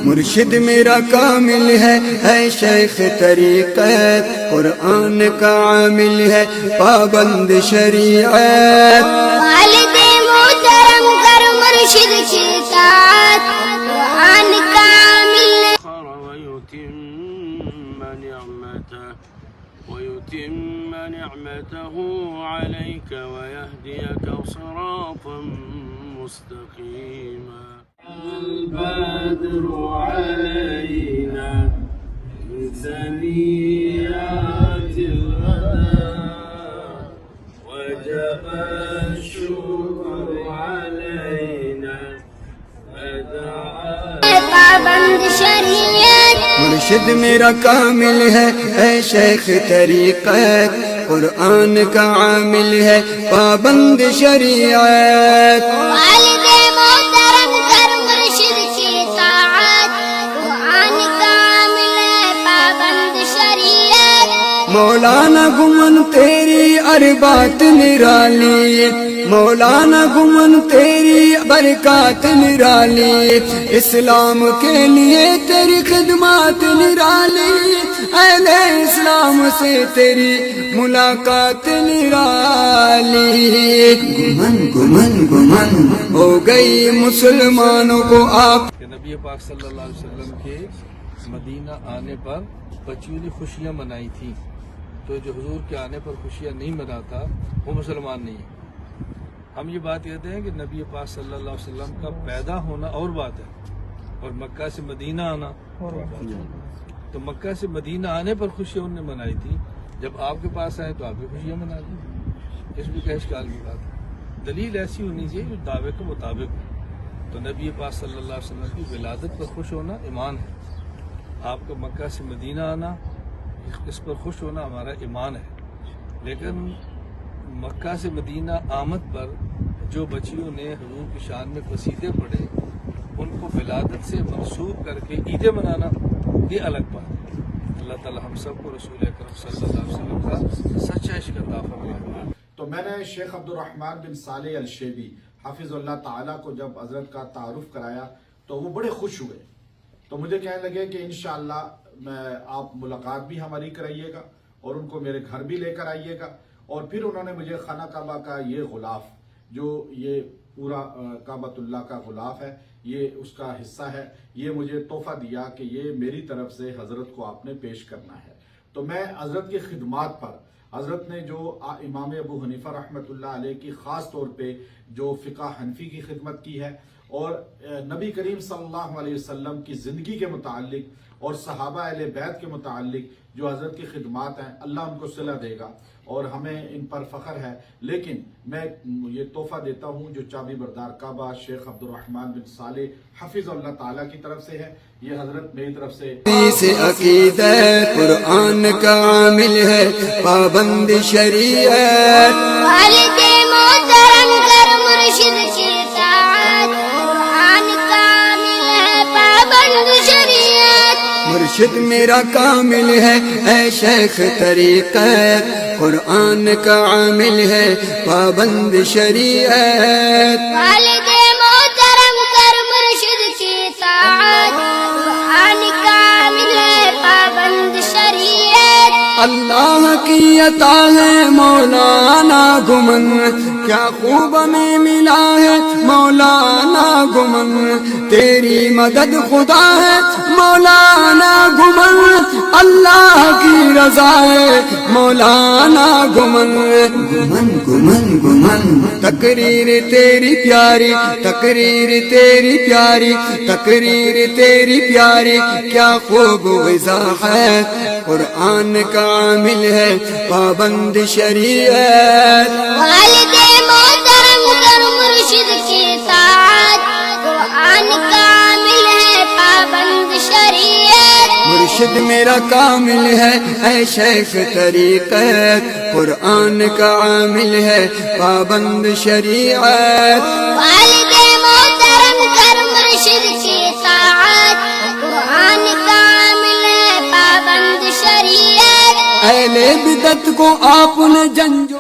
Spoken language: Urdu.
مرشد میرا کامل ہے شیخ طریقت، قرآن کا عامل ہے پابند شریعت، والد محترم کر مرشد کی اطاعت، قرآن کا عامل ہے ويتم نعمته عليك ويهديك صراطا مستقيما. البدر علينا من ثنيات الغداء وجب الشكر علينا پابند شریعت، مرشد میرا کامل ہے شیخ طریقت، قرآن کا عامل ہے پابند شریعت، والد محترم کر مرشد کی اطاعت، قرآن کا عامل ہے پابند شریعت، مولانا گمن تیری اربات نرالی، مولانا گمن تیری برکات نرالی، اسلام کے لیے تیری خدمات نرالی، اہل اسلام سے تیری ملاقات نرالی، گمن گمن گمن ہو گئی مسلمانوں کو آپ کہ نبی پاک صلی اللہ علیہ وسلم کے مدینہ آنے پر بچیوں نے خوشیاں منائی تھیں، تو جو حضور کے آنے پر خوشیاں نہیں مناتا وہ مسلمان نہیں ہے۔ ہم یہ بات کہتے ہیں کہ نبی پاک صلی اللہ علیہ وسلم کا پیدا ہونا اور بات ہے، اور مکہ سے مدینہ آنا اور بات ہے۔ تو مکہ سے مدینہ آنے پر خوشیاں انہوں نے منائی تھی، جب آپ کے پاس آئے تو آپ بھی خوشیاں منا لیں، اس میں کیا اشکال کی بات ہے؟ دلیل ایسی ہونی چاہیے جو دعوے کے مطابق ہو۔ تو نبی پاک صلی اللہ علیہ وسلم کی ولادت پر خوش ہونا ایمان ہے، آپ کا مکہ سے مدینہ آنا اس پر خوش ہونا ہمارا ایمان ہے، لیکن مکہ سے مدینہ آمد پر جو بچیوں نے حضور کی شان میں قصیدے پڑھے ان کو ولادت سے منسوب کر کے عیدیں منانا یہ الگ بات ہے۔ اللہ تعالی ہم سب کو رسول اکرم صلی اللہ علیہ وسلم کا سچا عشق عطا فرمائے۔ تو میں نے شیخ عبدالرحمن بن صالح الشیبی حافظ اللہ تعالیٰ کو جب حضرت کا تعارف کرایا تو وہ بڑے خوش ہوئے، تو مجھے کہنے لگے کہ انشاءاللہ آپ ملاقات بھی ہماری کرائیے گا اور ان کو میرے گھر بھی لے کر آئیے گا، اور پھر انہوں نے مجھے خانہ کعبہ کا یہ غلاف، جو یہ پورا کعبۃ اللہ کا غلاف ہے، یہ اس کا حصہ ہے، یہ مجھے تحفہ دیا کہ یہ میری طرف سے حضرت کو آپ نے پیش کرنا ہے۔ تو میں حضرت کی خدمات پر، حضرت نے جو امام ابو حنیفہ رحمۃ اللہ علیہ کی خاص طور پہ جو فقہ حنفی کی خدمت کی ہے، اور نبی کریم صلی اللہ علیہ وسلم کی زندگی کے متعلق اور صحابہ اہل بیت کے متعلق جو حضرت کی خدمات ہیں، اللہ ان کو صلہ دے گا اور ہمیں ان پر فخر ہے، لیکن میں یہ تحفہ دیتا ہوں جو چابی بردار کعبہ شیخ عبدالرحمن بن صالح حفظ اللہ تعالیٰ کی طرف سے ہے، یہ حضرت میری طرف سے عقیدت، قرآن کا عامل ہے پابند شریعت، والد محترم کر مرشد کی اطاعت، قرآن کا عامل ہے پابند شریعت، مرشد میرا کامل ہے شیخ طریقت، قرآن کا عامل ہے پابند شریعت، والد محترم کر مرشد کی اطاعت، قرآن کا عامل ہے پابند شریعت، اللہ کی عطا ہے مولانا گمن، کیا خوب میں ملا ہے مولانا گمن، تیری مدد خدا ہے مولانا گمن، اللہ کی رضا ہے مولانا گمن، گمن گمن گمن، تقریر تیری پیاری، تقریر تیری پیاری، تقریر تیری پیاری، کیا خوب وضاحت، قرآن کا عامل ہے پابند شریعت، والد محترم کر مرشد کی اطاعت، قرآن کا عامل ہے پابند شریعت، مرشد میرا کامل ہے شیخ طریقت، قرآن کا عامل ہے پابند شریعت، والد محترم کر مرشد کی اطاعت، قرآن کا عامل ہے پابند شریعت، اہل بدعت کو آپ نے جنجو